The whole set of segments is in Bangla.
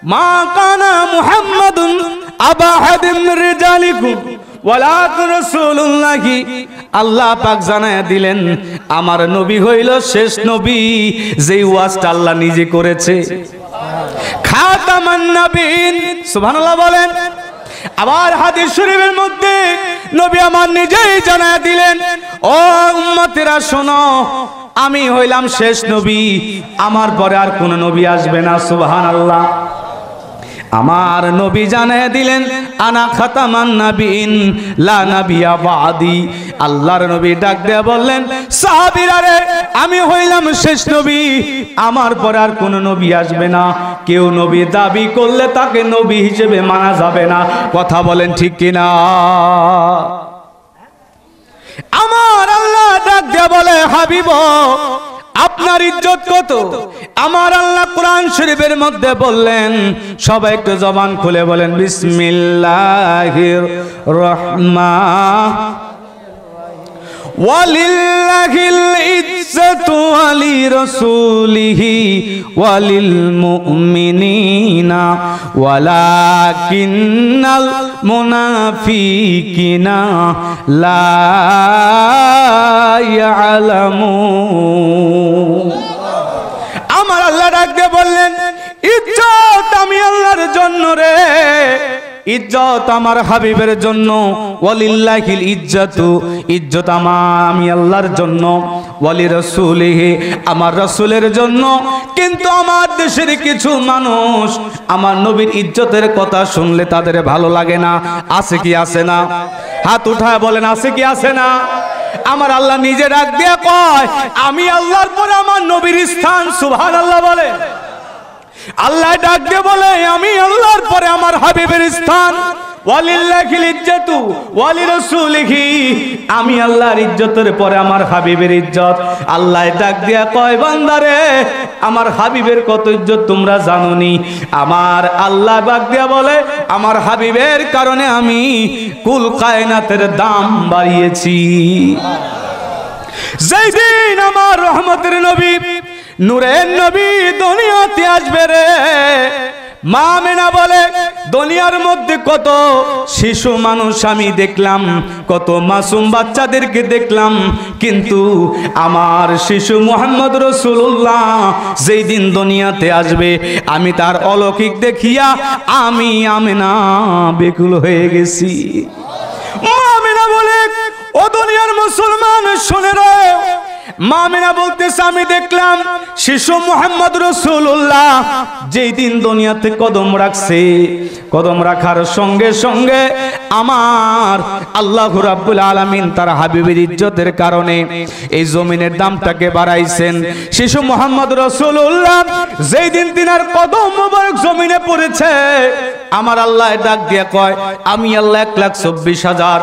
মা কানা মুহাম্মাদুন আবা আহাদিন মির রিজালিকুম ওয়ালাকিন রাসূলুল্লাহি, আল্লাহ পাক জানায়া দিলেন আমার নবী হইল শেষ নবী, যেই ওয়াজটা আল্লাহ নিজে করেছে। খাতামান নবীন, সুবহানাল্লাহ বলেন। আবার হাদিস শরীফের মধ্যে নবী আমার নিজেই জানায়া দিলেন, ও উম্মতেরা শোনো, আমি হইলাম শেষ নবী, আমার পরে আর কোন নবী আসবে না। সুবহানাল্লাহ। আমার নবী জানায়া দিলেন আনা খাতামান নবীন লা নাবিয়া বাদি। আল্লাহর নবী ডাক দিয়ে বললেন, সাহাবীরা রে, আমি হইলাম শেষ নবী, আমার পরে আর কোন নবী আসবে না। কেউ নবী দাবি করলে তাকে নবী হিসেবে মানা যাবে না। কথা বলেন ঠিক কিনা? আমার আল্লাহ ডাক দিয়ে বলে, হাবিব আপনার ইজ্জত কত? আমার আল্লাহ কোরআন শরীফের মধ্যে বললেন, সবাই একটু জবান খুলে বলেন বিসমিল্লাহির রহমানির ওয়ালিল্লাহিল ইজ্জাতু ওয়ালি রাসূলিহি ওয়ালিল মুমিনিনা ওয়ালাকিন্নাল মুনাফিকিনা লা ইয়ালামুন। আমার আল্লাহ ডাক দিয়ে বললেন, ইজ্জত আমি আল্লাহর জন্য রে, ইজ্জত আমার হাবিবের জন্য। ওয়ালিল্লাহিল ইজ্জাতু, ইজ্জত আমি আল্লাহর জন্য। ওয়ালি রাসূলিহি, আমার রাসূলের জন্য। কিন্তু আমার দেশের কিছু মানুষ আমার নবীর ইজ্জতের কথা শুনলে তাদের ভালো লাগে না। আছে কি আছে না? হাত উঠায় বলেন, আছে কি আছে না? আমার আল্লাহ নিজে ডাক দিয়ে কয়, আমি আল্লাহর পরে আমার নবীর স্থান। সুবহানাল্লাহ বলে। আল্লাহ ডাক দিয়ে বলে, আমি আল্লাহর পরে আমার হাবিবের স্থান। ওয়ালিল্লাহিল ইজ্জাতু ওয়ালি রাসূলিহি, আমি আল্লাহর ইজ্জতের পরে আমার হাবিবের ইজ্জত। আল্লাহ ডাক দিয়া কয়, বান্দারে, আমার হাবিবের কত ইজ্জত তোমরা জানোনি? আমার আল্লাহ ডাক দিয়া বলে, আমার হাবিবের কারণে আমি কুল কায়নাতের দাম বাড়িয়েছি। যেই দিন আমার রহমতের নবী, নূরের নবী দুনিয়াতে আসবে রে, মা আমেনা বলে, দুনিয়ার মধ্যে কত শিশু মানুষ আমি দেখলাম, কত মাসুম বাচ্চাদেরকে দেখলাম, কিন্তু আমার শিশু মুহাম্মদ রাসূলুল্লাহ যেই দিন দুনিয়াতে আসবে, আমি তার অলৌকিক দেখিয়া আমি আমেনা বেকুল হয়ে গেছি। মা আমেনা বলে, ও দুনিয়ার মুসলমান শুনে রে, মা আমেনা বলতেছে, আমি দেখলাম শিশু মুহাম্মদ রাসূলুল্লাহ যেই দিন দুনিয়াতে কদম রাখছে, কদম রাখার সঙ্গে সঙ্গে আমার আল্লাহ রাব্বুল আলামিন তার হাবিবের ইজ্জতের কারণে এই জমিনের দামটাকে বাড়াইছেন। শিশু মুহাম্মদ রাসূলুল্লাহ যেই দিন তিনার কদম মোবারক জমিনে পড়েছে, আমার আল্লাহ ডাক দিয়ে কয়, আমি আল্লাহ 1,24,000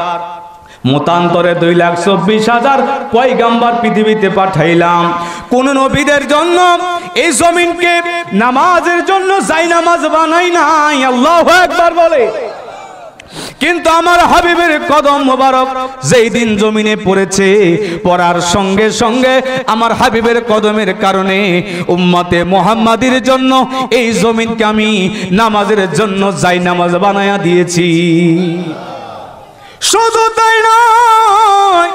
মতান্তরে 2,24,000 পয়গাম্বর পৃথিবীতে পাঠাইলাম। কোন নবীদের জন্য এই জমিনকে নামাজের জন্য যাই নামাজ বানাই নাই। আল্লাহু আকবার বলে। কিন্তু আমার হাবিবের কদম মোবারক যেই দিন জমিনে পড়েছে, পড়ার সঙ্গে সঙ্গে আমার হাবিবের কদমের কারণে উম্মতে মুহাম্মাদির জন্য এই জমিনকে আমি নামাজের জন্য যাই নামাজ বানায়া দিয়েছি। শুধু তাই নয়,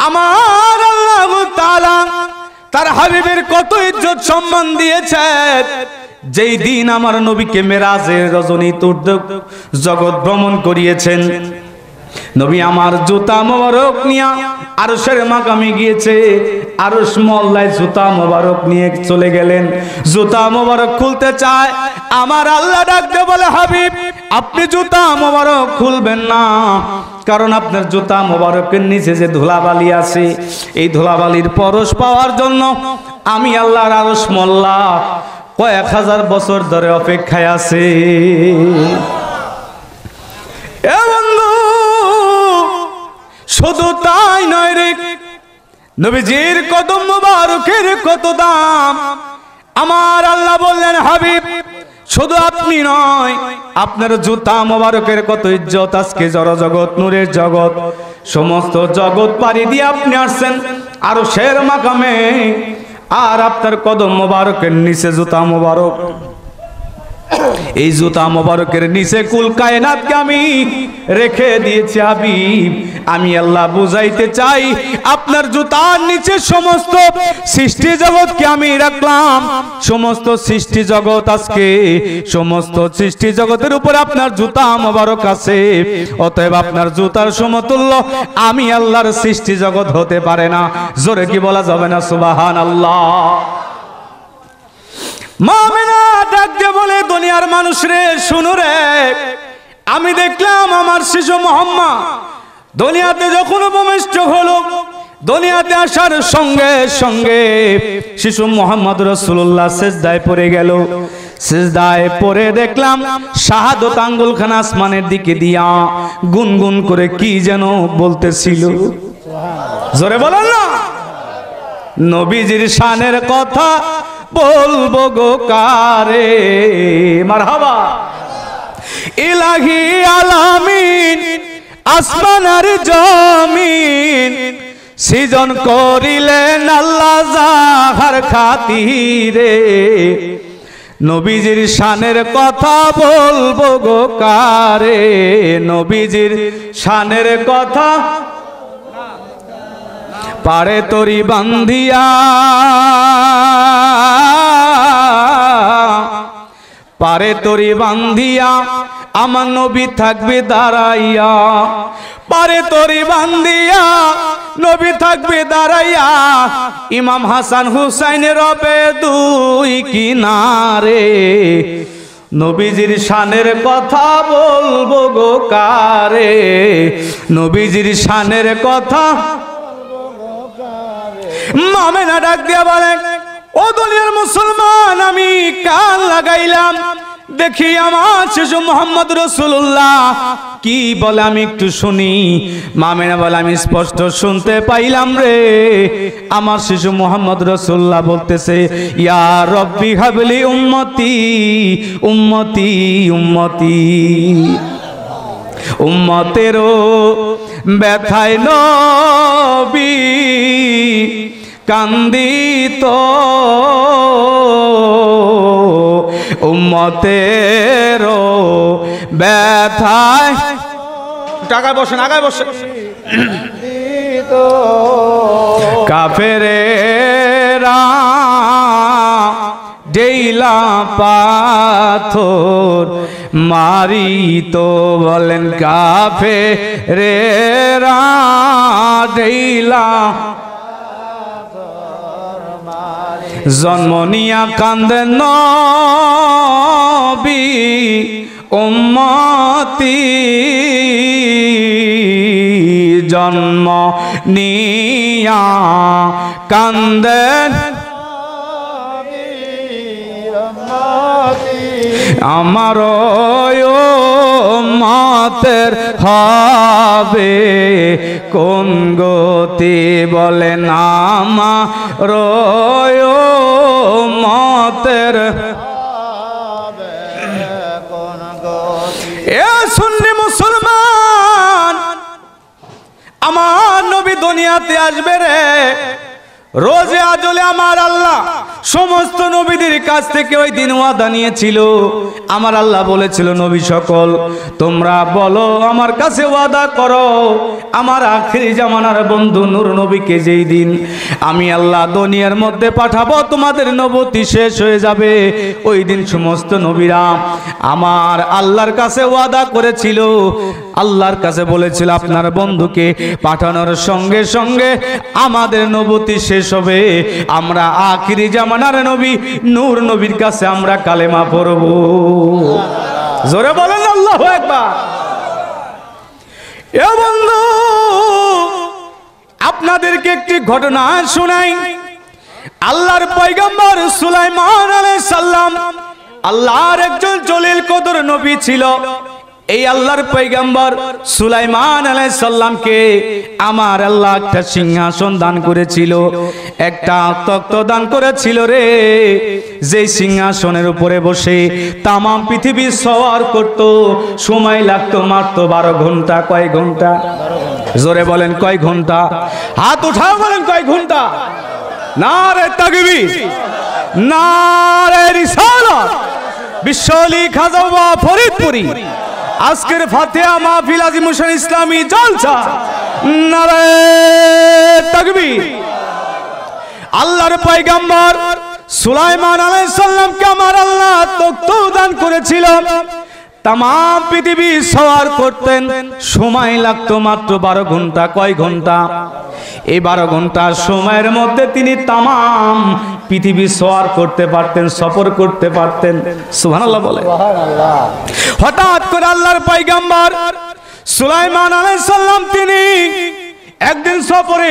আমার আল্লাহ তাআলা তার হাবিবের কত ইজ্জত সম্মান দিয়েছেন। যেই দিন আমার নবীকে মেরাজের রজনী জগৎ ভ্রমণ করিয়েছেন, নবী আমার জুতা মোবারক নিয়ে আরশের মাকামে গিয়েছে, আরশ মহল্লায় জুতা মোবারক নিয়ে চলে গেলেন। জুতা মোবারক খুলতে চায়, আমার আল্লাহ ডাক দিয়ে বলে, হাবিব আপনি জুতা মোবারক খুলবেন না, কারণ আপনার জুতা মোবারকের নিচে যে ধুলাবালি আছে, এই ধুলাবালির পরশ পাওয়ার জন্য আমি আল্লাহর আরশ মহল্লা কয়েক হাজার বছর ধরে অপেক্ষায় আছে। এ বন্ধু, শুধু তাই নয় রে, নবীজির কদম মোবারকের কত দাম। আমার আল্লাহ বললেন, হাবিব শুধু আপনি নয়, আপনার জুতা মোবারকের কত ইজ্জত। আজকে জড়জগৎ, নূরের জগৎ, সমস্ত জগৎ পাড়ি দিয়ে আপনি আসছেন আরশের মাকামে, আর আপনার কদম মোবারকের নিচে জুতা মোবারক। এই জুতা মোবারকের নিচে কুল কায়নাতকে আমি রেখে দিয়েছি হাবিব। আমি আল্লাহ বুঝাইতে চাই, আপনার জুতার নিচে সমস্ত সৃষ্টি জগৎকে আমি রাখলাম। সমস্ত সৃষ্টি জগৎ আজকে, সমস্ত সৃষ্টি জগতের উপরে আপনার জুতা মোবারক আছে। অতএব আপনার জুতার সমতুল্য আমি আল্লাহর সৃষ্টি জগৎ হতে পারে না। জোরে কি বলা যাবে না সুবহানাল্লাহ? মা আমিনা ডাক দিয়ে বলে, দুনিয়ার মানুষ রে শুনো রে, আমি দেখলাম আমার শিশু মুহাম্মদ দুনিয়াতে যখন উপবিষ্ট হলো, দুনিয়াতে আসার সঙ্গে সঙ্গে শিশু মুহাম্মদ রাসূলুল্লাহ সিজদায় পড়ে গেল। সিজদায় পড়ে দেখলাম শাহাদত আঙ্গুলখানা আসমানের দিকে দিয়া গুনগুন করে কি যেন বলতেছিল। জোরে বলেন না। নবীজির শানের কথা বলবো গো কারে, মারহাবা। ইলাহি আলামিন আসমানের জমিন সৃজন করিলেন আল্লাহ যাহার খাতিরে। নবীজির শানের কথা বলবো গো কারে, নবীজির শানের কথা পারে তরি বান্ধিয়া, পারে তরি বান্ধিয়া আমার নবী থাকবে দাঁড়াইয়া, পারে তরি বান্ধিয়া নবী থাকবে দাঁড়াইয়া। ইমাম হাসান হুসাইনের রবে দুই কিনারে। নবীজির শানের কথা বলবো গো কারে, নবীজির শানের কথা। মা আমিনা ডাক দিয়া বলে, ও দুনিয়ার মুসলমান, আমি কান লাগাইলাম দেখি আমার শিশু মুহাম্মদ রাসূলুল্লাহ কি বলে, আমি একটু শুনি। মা আমিনা বলে, আমি স্পষ্ট শুনতে পাইলাম রে, আমার শিশু মুহাম্মদ রাসূলুল্লাহ বলতেছে, ইয়া রব্বি হাবলি উম্মতি উম্মতি উম্মতি। উম্মতেরও ব্যথায় নবী কান্দিত, উম্মতেরও ব্যথায়। টাকায় বসেন, আগায় বসেন। কাফেরেরা ডেইলা পাথর মারিত, বলেন কাফেরেরা ডেইলা জন্ম নিয়া কান্দেন নবী উম্মতি, জন্ম নিয়া কান্দেন আমার উম্মতের হবে কোন গতি, বলেন আমার উম্মতের কোন গতি। এ সুন্নি মুসলমান, আমার নবী দুনিয়াতে আসবে রে। রোজে আজলে আমার আল্লাহ সমস্ত নবীদের কাছ থেকে ওই দিন ওয়াদা নিয়েছিল। আমার আল্লাহ বলেছিল, নবী সকল তোমরা বলো, আমার কাছে ওয়াদা করো, আমার আখিরি জামানার বন্ধু নূর নবীকে যেই দিন আমি আল্লাহ দুনিয়ার মধ্যে পাঠাবো, তোমাদের নবুয়ত শেষ হয়ে যাবে। ওই দিন সমস্ত নবীরা আমার আল্লাহর কাছে ওয়াদা করেছিল, আল্লাহর কাছে বলেছিল, আপনার বন্ধুকে পাঠানোর সঙ্গে সঙ্গে আমাদের নবুয়ত শেষ হবে, আমরা আখিরি জামানার নবী নূর নবীর কাছে আমরা কালেমা পড়ব। জোরে বলেন আল্লাহু আকবার। এ বন্ধু, আপনাদেরকে একটি ঘটনা শোনাই। আল্লাহর পয়গম্বর সুলাইমান আলাইহিস সালাম আল্লাহর একজন জলিল কদর নবী ছিল। এই আল্লাহর পয়গম্বর সুলাইমান আলাইহিস সালামকে আমার আল্লাহ একটা সিংহাসন দান করেছিল, একটা তখ্ত দান করেছিল রে, যে সিংহাসনের উপরে বসে তাম পৃথিবী সওয়ার করত। সময় লাগতো মাত্র 12 ঘন্টা। কয় ঘন্টা? জোরে বলেন কয় ঘন্টা? হাত উঠাও, বলেন কয় ঘন্টা? নারে তাকবীর, নারে রিসালাত, বিশ্বলি খাজা বাবা ফরিদপুরি আজকের ফাতিহা মাহফিল আজিমুশান ইসলামী জলসা নারে তাকবীর। আল্লাহর পয়গম্বর সুলাইমান আলাইহিস সালামকে আমার আল্লাহ তখ্ত দান করেছিল, তাম পৃথিবী সওয়ার করতেন, সময় লাগতো মাত্র 12 ঘন্টা। কয় ঘন্টা? এই 12 ঘন্টার সময়ের মধ্যে তিনি তাম পৃথিবী সওয়ার করতে পারতেন, সফর করতে পারতেন। সুবহানাল্লাহ বলে। হঠাৎ করে আল্লাহর পয়গম্বর সুলাইমান আলাইহিস সালাম তিনি একদিন সফরে,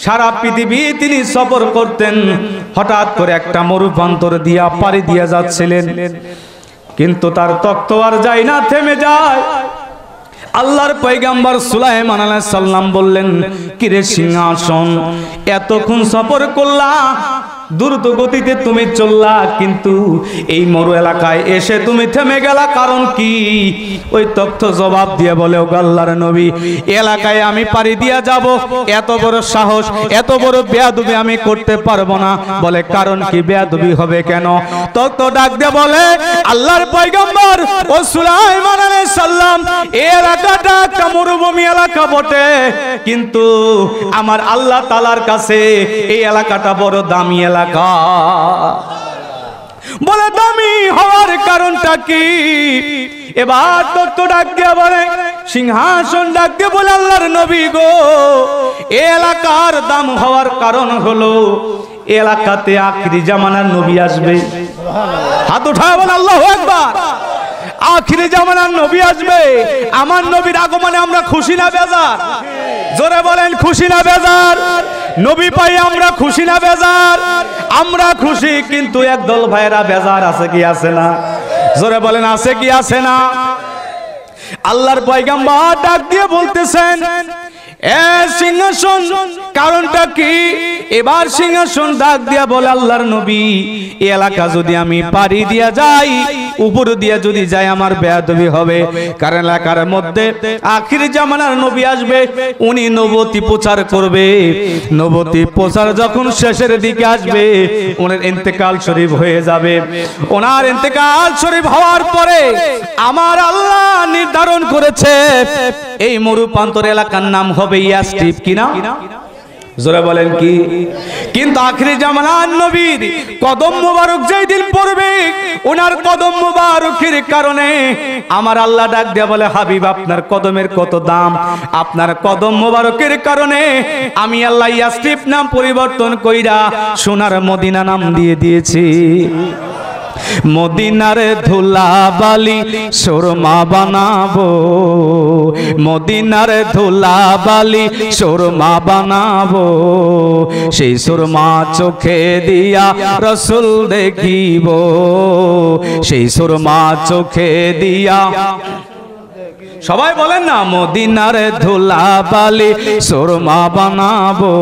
সারা পৃথিবী তিনি সফর করতেন। হঠাৎ করে একটা মরুপ্রান্তর দিয়া পাড়ি দিয়া যাচ্ছিলেন, কিন্তু তার তখ্ত আর যায় না, থেমে যায়। আল্লাহর পয়গম্বর সুলাইমান আলাইহিস সালাম বললেন, কিরে সিংহাসন, এতক্ষণ সফর করলা, দ্রুত গতিতে তুমি চললা, কিন্তু এই মরু এলাকায় এসে তুমি থেমে গেলা, কারণ কি? ওই তখ্ত জবাব দিয়ে বলে, ও আল্লাহর নবী, এলাকায় আমি পাড়ি দিয়া যাব, এত বড় সাহস, এত বড় বেয়াদবি আমি করতে পারবো না। বলে, কারণ কি? বেয়াদবি হবে কেন? তখ্ত ডাক দিয়ে বলে, আল্লাহর পয়গম্বর ও সুলাইমান আলাইহিস সালাম, এই এলাকাটা একটা মরুভূমি এলাকা বটে, কিন্তু আমার আল্লাহ তাআলার কাছে এই এলাকাটা বড় দামি এলাকা। বলে, দামি হওয়ার কারণটা কি? এবার তখ্ত ডাক দিয়ে বলে, সিংহাসন ডাক দিয়ে বলে, আল্লাহর নবী গো, এই এলাকার দাম হওয়ার কারণ হলো এলাকাতে আখিরি জামানার নবী আসবে। হাত উঠায় বলে আল্লাহু আকবার। আখিরি জামানার নবী আসবে, আমার নবীর আগমনে আমরা খুশি না বেজার? জোরে বলেন, খুশি না বেজার? নবী পাই আমরা খুশি না বেজার? আমরা খুশি, কিন্তু একদল ভাইরা বেজার আছে কি আছে না? জোরে বলেন, আছে কি আছে না? আল্লাহর পয়গম্বর ডাক দিয়ে বলতেছেন, এ সিংহাসন, কারণটা কি? এবার সিংহাসন ডাক দিয়া বলে, আল্লাহর নবী, এই এলাকা যদি আমি পাড়ি দিয়া যাই, উপর দিয়া যদি যাই, আমার বেয়াদবি হবে, কারণ এলাকার মধ্যে আখিরি জামানার নবী আসবে, উনি নবুয়ত প্রচার করবে। নবুয়ত প্রচার যখন শেষের দিকে আসবে, ওনার ইন্তেকাল শরীফ হয়ে যাবে। ওনার ইন্তেকাল শরীফ হওয়ার পরে আমার আল্লাহ নির্ধারণ করেছে এই মরুপ্রান্তর এলাকার নাম হবে ইয়াসরিব। কিনা? জোরে বলেন কি? কিন্তু আখিরি জামানার নবীর কদম মোবারক যেই দিন পড়বে, ওনার কদম মোবারকের কারণে আমার আল্লাহ ডাক দিয়ে বলে, হাবিব, আপনার কদমের কত দাম, আপনার কদম মোবারকের কারণে আমি আল্লাহ ইয়াসরিব নাম পরিবর্তন কইরা সোনার মদিনা নাম দিয়ে দিয়েছি। মদিনার ধুলাবালি সুরমা বানাবো, মদিনার ধুলাবালি সুরমা বানাবো, সেই সুরমা চোখে দিয়া রসুল দেখিব, সেই সুরমা চোখে দিয়া। সবাই বলেন না, মদিনার ধুলাবালি সুরমা বানাবো,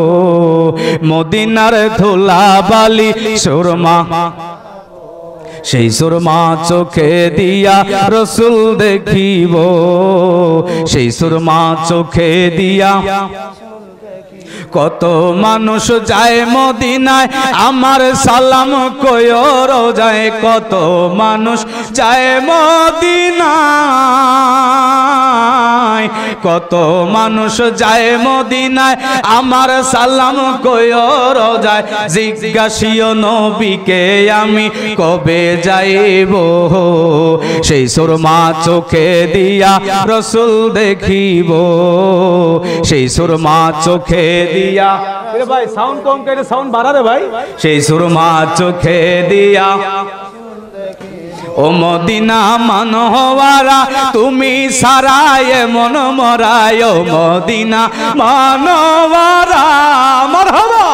মদিনার ধুলাবালি সুরমা, সেই সুরমা চোখে দিয়া রসুল দেখিব, সেই সুরমা চোখে দিয়া। কত মানুষ যায় মদিনায়, আমার সালাম কইও রোজায়, কত মানুষ যায় মদিনায়, কত মানুষ যায় মদিনায়, আমার সালাম কইও রোজায়, জিজ্ঞাসিও নবীকে আমি কবে যাইব, সেই সুরমা চোখে দিয়া রসুল দেখিব, সেই সুরমা চোখে দিয়া। ভাই সাউন্ড কম করে সাউন্ড বাড়া রে ভাই। সেই সুরমা চোখে দিয়া, ও মদিনা মনোহরা তুমি সারায় মন মরায়, ও মদিনা মনোহরা মারহাবা,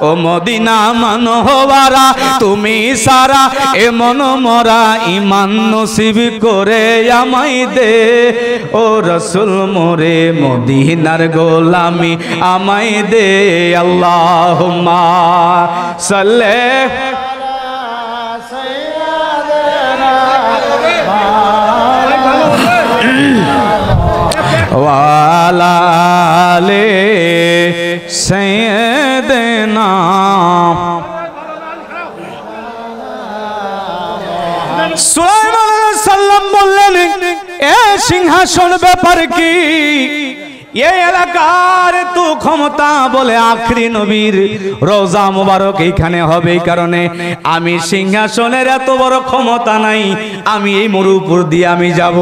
ও মদিনা মনোহরা তুমি সারা এ মন মরা, ইমান নসিব করে আমায় দে, ও রসুল মোরে মদিনার গোলামি আমায় দে। আল্লাহুম্মা সাল্লি ওয়ালা আলে সাইয়্যিদিনা। সুলাইমান আলাইহিস সালাম বললেন, এ সিংহাসন ব্যাপার কি? এই এলাকার তো ক্ষমতা বলে আখরি নবীর রওজা মুবারক এইখানে হবে, এই কারণে আমি সিংহাসনের এত বড় ক্ষমতা নাই, আমি এই মরুর উপর দিয়ে আমি যাব।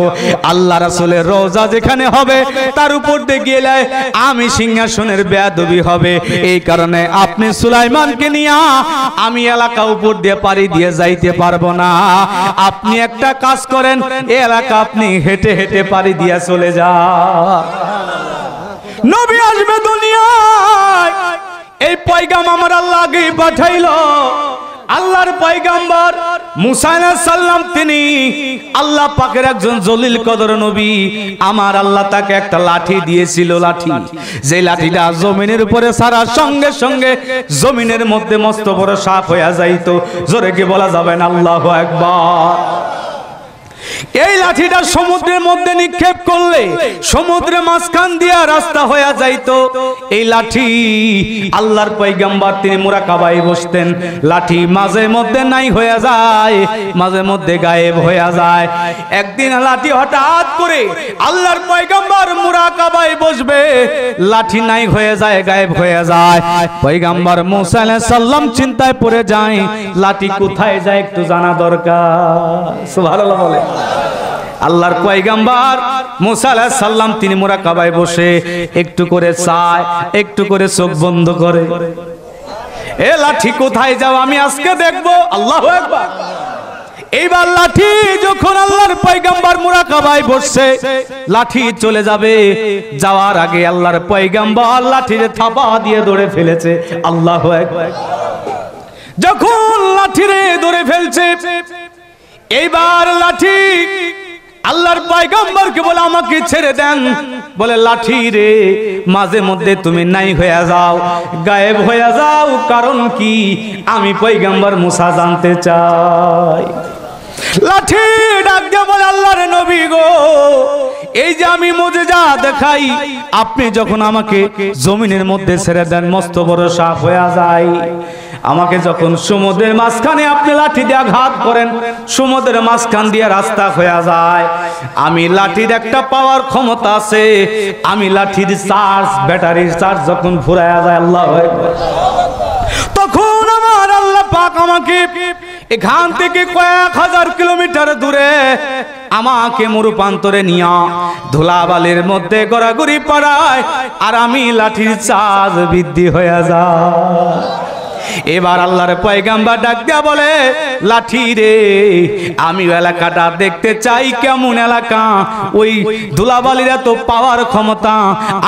আল্লাহ রাসূলের রওজা যেখানে হবে তার উপর দিয়ে গেলে আমি সিংহাসনের বেয়াদবি হবে, এই কারণে আপনি সুলাইমানকে নিয়ে আমি এলাকা উপর দিয়ে পাড়ি দিয়ে যাইতে পারবো না। আপনি একটা কাজ করেন, এই এলাকা আপনি হেঁটে হেঁটে পাড়ি দিয়ে চলে যান। নবী আসবে দুনিয়ায়, এই পয়গাম আমার আল্লাহ আগে পাঠাইলো। আল্লাহর পয়গাম্বর মুসা আলাইহিস সালাম তিনি আল্লাহ পাকের একজন জলিল কদর নবী। আমার আল্লাহ তাকে একটা লাঠি দিয়েছিল, লাঠি যে লাঠিটা জমিনের উপরে ছাড়ার সঙ্গে সঙ্গে জমিনের মধ্যে মস্ত বড় সাপ হয়ে যাইতো। জোরে কি বলা যাবে না আল্লাহু আকবার? এই লাঠিটা সমুদ্রের মধ্যে নিক্ষেপ করলে সমুদ্রের মাঝখান দিয়া রাস্তা হয়ে যাইতো। এই লাঠি আল্লাহর পয়গম্বর তিনি মুরাকাবায় বসতেন, লাঠি মাঝে মধ্যে নাই হয়ে যায়, মাঝে মধ্যে গায়েব হয়ে যায়। একদিন লাঠি হঠাৎ করে আল্লাহর পয়গম্বর মুরাকাবায় বসবে, লাঠি নাই হয়ে যায়, গায়েব হয়ে যায়। পয়গম্বর মুসা আলাইহিস সালাম চিন্তায় পড়ে যায়, লাঠি কোথায় যায় একটু জানা দরকার। সুবহানাল্লাহ বলে। আল্লাহর পয়গম্বর মুসা আলাইহিস সালাম তিনি মুরাকাবায় বসে একটু করে চায়, একটু করে চোখ বন্ধ করে, এ লাঠি কোথায় যাও আমি আজকে দেখবো। আল্লাহু আকবার। এইবার লাঠি যখন আল্লাহর পয়গম্বর মুরাকাবায় বসছে, লাঠি চলে যাবে, যাওয়ার আগে আল্লাহর পয়গম্বর লাঠিরে থাপা দিয়ে ধরে ফেলেছে। আল্লাহু আকবার। যখন লাঠিরে ধরে ফেলছে, এইবার লাঠি আল্লাহর পয়গম্বরকে বলে আমাকে ছেড়ে দেন। বলে লাঠি রে মাঝে মধ্যে তুমি নাই হয়ে যাও, গায়েব হয়ে যাও, কারণ কি আমি পয়গম্বর মুসা জানতে চাই। লাঠি ডাক দিয়ে বলে আল্লাহর নবী গো, এই যে আমি মুজিজা দেখাই, আপনি যখন আমাকে জমিনের মধ্যে ছেড়ে দেন মস্ত বড় সাপ হয়ে যায়, আমাকে যখন সমুদ্রের মাঝখানে আপনি লাঠি দিয়ে আঘাত করেন, সমুদ্রের মাঝখান দিয়ে রাস্তা হয়ে যায়, আমি লাঠির একটা পাওয়ার ক্ষমতা আছে, আমি লাঠির চার্জ ব্যাটারির চার্জ যখন ফুরায়া যায়, আল্লাহু আকবার, তখন আমার আল্লাহ পাক আমাকে এখান থেকে কয়েক হাজার কিলোমিটার দূরে আমাকে মরুপান্তরে নিয়া ধুলাবালির মধ্যে গড়াগড়ি পড়ায়, আর আমি লাঠির চার্জ বৃদ্ধি হয়ে যায়। এবার আল্লাহর পয়গম্বর ডাক দিয়া বলে, লাঠি রে আমি এলাকাটা দেখতে চাই, কেমন এলাকা, ওই ধুলাবালির এত পাওয়ার ক্ষমতা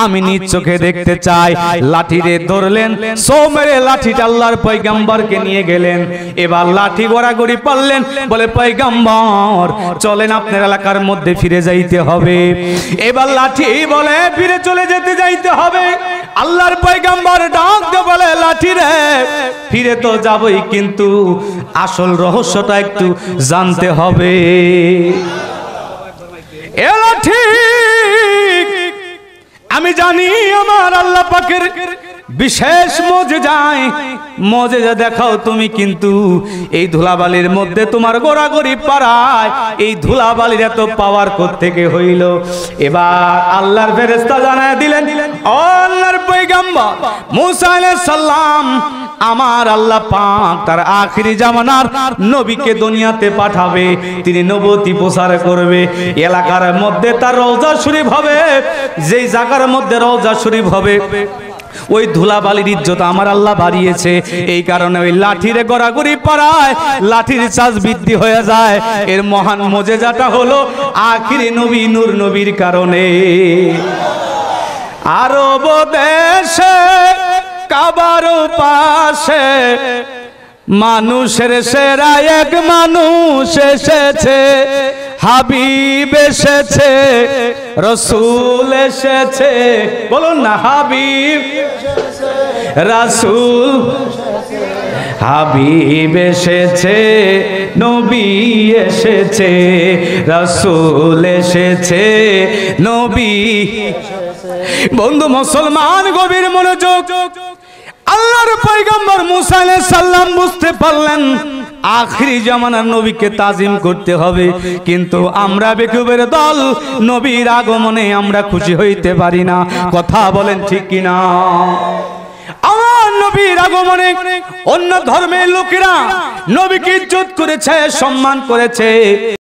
আমি নিজ চোখে দেখতে চাই। লাঠি রে ধরলেন, সো মেরে লাঠিটা আল্লাহর পয়গম্বরকে নিয়ে গেলেন। এবার লাঠি গড়াগড়ি পারলেন, বলে পয়গম্বর চলেন আপনার এলাকার মধ্যে ফিরে যাইতে হবে। এবার লাঠি বলে ফিরে চলে যেতে যাইতে হবে। আল্লাহর পয়গম্বর ডাক দিয়ে বলে, লাঠি রে ফিরে তো যাবই, কিন্তু আসল রহস্যটা একটু জানতে হবে। এ লাঠি আমি জানি আমার আল্লাহ পাকের বিশেষ মজেজা দেখাও তুমি, কিন্তু এই ধুলাবালির মধ্যে তোমার গোড়াগড়ি পাড়ায় এই ধুলাবালির এত পাওয়ার কোত্থেকে হইল। এবার আল্লাহর ফেরেশতা জানায় দিলেন, ও আল্লাহর পয়গম্বর মুসা আলাইহিস সালাম, আমার আল্লাহ পাক তার আখিরি জামানার নবীকে দুনিয়াতে পাঠাবে, তিনি নবুয়তি প্রচার করবে, এলাকার মধ্যে তার রওজা শরীফ হবে, যেই জায়গার মধ্যে রওজা শরীফ হবে ওই ধুলাবালির ইজ্জত আমার আল্লাহ বাড়িয়েছে, এই কারণে ওই লাঠিরে গড়াগড়ি পাড়ায় লাঠির চার্জ বৃদ্ধি হয়ে যায়। এর মহান মুজিজাটা হলো আখিরি নবী নূর নবীর কারণে। আরব দেশে কাবার পাশে মানুষের সেরা এক মানুষ এসেছে, হাবিব এসেছে, রসুল এসেছে, বলুন না হাবিব রাসূল, হাবিব এসেছে, নবী এসেছে, রাসূল এসেছে, নবী। বন্ধু মুসলমান গভীর মনোযোগ, আল্লাহর পয়গম্বর মুসা আলাইহিস সালাম বুঝতে পারলেন আখিরি জামানার নবীকে তাজিম করতে হবে। কিন্তু আমরা বেকুবের দল নবীর আগমনে আমরা খুশি হইতে পারি না। কথা বলেন ঠিক কিনা? আমার নবীর আগমনে অন্য ধর্মের লোকেরা নবীকে ইজ্জত করেছে, সম্মান করেছে।